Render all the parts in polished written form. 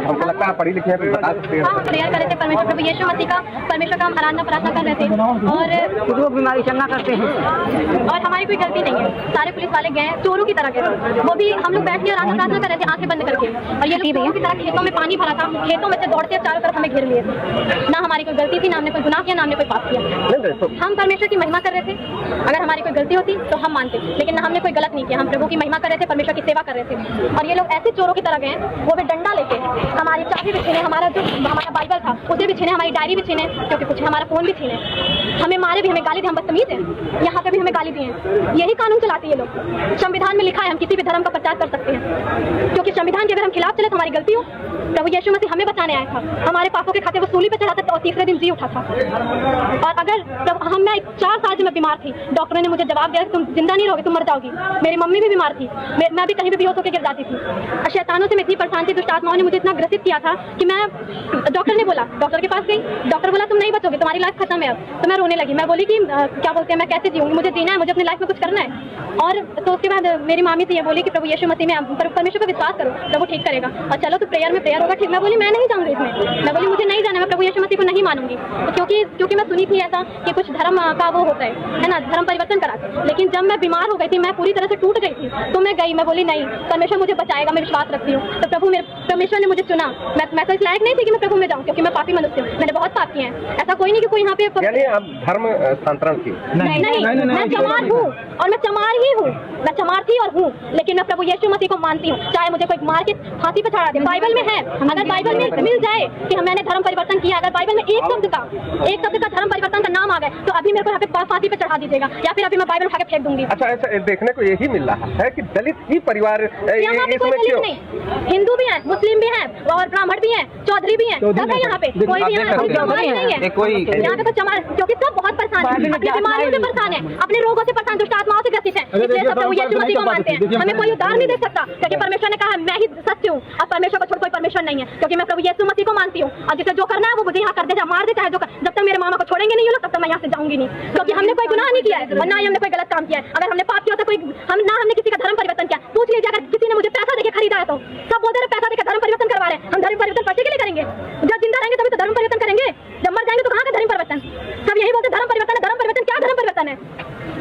हमको लगता है पढ़ी लिखी है, तो बता सकते हैं। हाँ, प्रेयर कर रहे थे परमेश्वर प्रभु यीशु मसीह का, परमेश्वर का हम आराधना प्रार्थना कर रहे थे और वो बीमारी चंगा करते हैं और हमारी कोई गलती नहीं है। सारे पुलिस वाले गए चोरों की तरह गए, वो भी हम लोग बैठ के आराधना प्रार्थना कर रहे थे आंखें बंद करके, और ये लोग चोरों की तरह खेतों में पानी भरा था, खेतों में से दौड़ते चारों तरफ हमें घेर लिए थे। ना हमारी कोई गलती थी, ना हमने कोई गुनाह किया, ना हमने कोई पाप किया। हम परमेश्वर की महिमा कर रहे थे। अगर हमारी कोई गलती होती तो हम मानते, लेकिन हमने कोई गलत नहीं किया। हम प्रभु की महिमा कर रहे थे, परमेश्वर की सेवा कर रहे थे। और ये लोग ऐसे चोरों की तरह गए, वो भी डंडा लेके हमारी चाबी भी छीने, हमारा जो हमारा बाइबल था उसे भी छीने, हमारी डायरी भी छीने, क्योंकि कुछ हमारा फोन भी छीने, हमें मारे भी, हमें गाली दी, हम बदतमीज हैं, यहाँ पे भी हमें गाली दी है। यही कानून चलाते ये लोग। संविधान में लिखा है हम किसी भी धर्म का प्रचार कर सकते हैं, क्योंकि संविधान के अगर हम खिलाफ चले तो हमारी गलती हो। प्रभु यीशु मसीह हमें बचाने आया था, हमारे पापों के खाते वो सूली पे चढ़ाता था और तीसरे दिन जी उठा था। और अगर मैं 4 साल से मैं बीमार थी, डॉक्टरों ने मुझे जवाब दिया तुम जिंदा नहीं रहोगी, तुम मर जाओगी। मेरी मम्मी भी बीमार थी, मैं भी कहीं भी बेहोश होकर गिर जाती थी। शैतानों से मैं इतनी परेशान थी, दुष्ट आत्माओं ने मुझे इतना ग्रसित किया था कि मैं डॉक्टर ने बोला, डॉक्टर के पास गई, डॉक्टर बोला तुम नहीं बचोगे, तुम्हारी लाइफ खत्म है अब। तो मैं रोने लगी, मैं बोली कि क्या बोलते हैं मैं कैसे जीऊंगी, मुझे जीना है, मुझे अपनी लाइफ में कुछ करना है। और तो उसके बाद मेरी मामी थी ये बोली कि प्रभु यीशु मसीह में परमेश्वर पर विश्वास करो, प्रभु ठीक करेगा, और चलो तो प्रेयर में प्रेयर होगा ठीक। मैं बोली मैं नहीं जाऊंगी इसमें, मैं बोली मुझे नहीं जाना, मैं प्रभु यीशु मसीह को नहीं मानूंगी, क्योंकि मैं सुनी थी ऐसा कि कुछ धर्म का वो होता है ना, धर्म परिवर्तन कराते। लेकिन जब मैं बीमार हो गई थी, मैं पूरी तरह से टूट गई थी, तो मैं गई, मैं बोली नहीं, परमेश्वर मुझे बचाएगा, मैं विश्वास रखती हूँ। तो परमेश्वर ने मुझे चुना। मैं तो इस लायक नहीं थी कि मैं प्रभु में जाऊँ, क्योंकि मैं पापी मनुष्य हूँ, मैंने बहुत पाप किए हैं। ऐसा कोई नहीं कि कोई यहाँ पे धर्म स्थानांतरण की नहीं, मैं चमार हूँ और मैं चमार ही हूँ, मैं चमार थी और हूँ, लेकिन मैं प्रभु यीशु मसीह को मानती हूँ, चाहे मुझे कोई मार के फांसी पे चढ़ा दे। बाइबल में है, अगर बाइबल में मिल जाए कि मैंने धर्म परिवर्तन किया, अगर बाइबल में एक शब्द का धर्म परिवर्तन का नाम आ गए, तो अभी मेरे को यहाँ पे फांसी पे चढ़ा दीजिएगा, या फिर अभी मैं बाइबल उठा के फेंक दूंगी। अच्छा, ऐसा देखने को यही मिल रहा है कि दलित ही परिवार यहाँ पे कोई दलित नहीं, हिंदू भी है, मुस्लिम भी है, और ब्राह्मण भी है, चौधरी भी है, सब है यहाँ पे, कोई भी यहाँ पे तो चमार, क्योंकि सब बहुत परेशान है, अपनी बीमारियों से परेशान है, अपने रोगों से परेशान, दुष्ट आत्माओं से ग्रसित है, इसलिए सब प्रभु यीशु मसीह को मानते हैं। हमें कोई उद्धार नहीं दे सकता, क्योंकि परमेश्वर ने कहा मैं ही सत्य हूँ, और परमेश्वर को छोड़ कोई परमेश्वर नहीं है, क्योंकि मैं प्रभु यीशु मसीह को मानती हूँ। और जिसे जो करना है वो मुझे यहाँ कर दे, चाहे मार दे, चाहे जो जब तक मेरे मामा को छोड़ेंगे नहीं लोग, तब तक मैं यहाँ से जाऊंगी नहीं, क्योंकि हमने कोई गुनाह नहीं किया है और ना ही हमने कोई गलत काम किया है। अगर हमने पाप किया तो कोई हमने किसी का धर्म परिवर्तन किया, पूछ लीजिए, अगर किसी ने मुझे पैसा देके खरीदा है तो सब बोलते रहे पैसा देकर धर्म परिवर्तन करवा रहे हैं। हम धर्म परिवर्तन पैसे के लिए करेंगे? जब जिंदा रहेंगे तभी तो धर्म परिवर्तन करेंगे, जब मर जाएंगे तो कहाँ का धर्म परिवर्तन? सब यही बोलते धर्म परिवर्तन है, धर्म परिवर्तन क्या धर्म परिवर्तन है?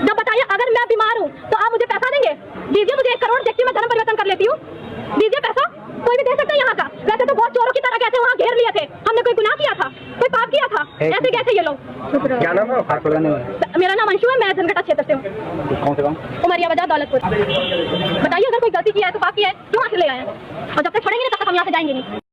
जब बताइए, अगर मैं बीमार हूँ तो आप मुझे पैसा देंगे? दीजिए मुझे 1 करोड़, देखिए मैं धर्म परिवर्तन कर लेती हूँ, दीजिए पैसा। कोई भी दे सकता है यहाँ का। वैसे तो बहुत चोरों की तरह गए थे, वहाँ घेर लिए थे, हमने कोई गुनाह किया था, कोई पाप किया था, ऐसे गए थे ये लोग। क्या नाम है? मेरा नाम अंशु है, मैं धनघटा क्षेत्र से हूँ। कौन से गाँव? उमरिया बाजार, दौलतपुर। बताइए, अगर कोई गलती किया है तो पाप किया है, क्यों आके ले आए हैं? और जब तक छोड़ेंगे तब तक हम यहाँ से जाएंगे नहीं।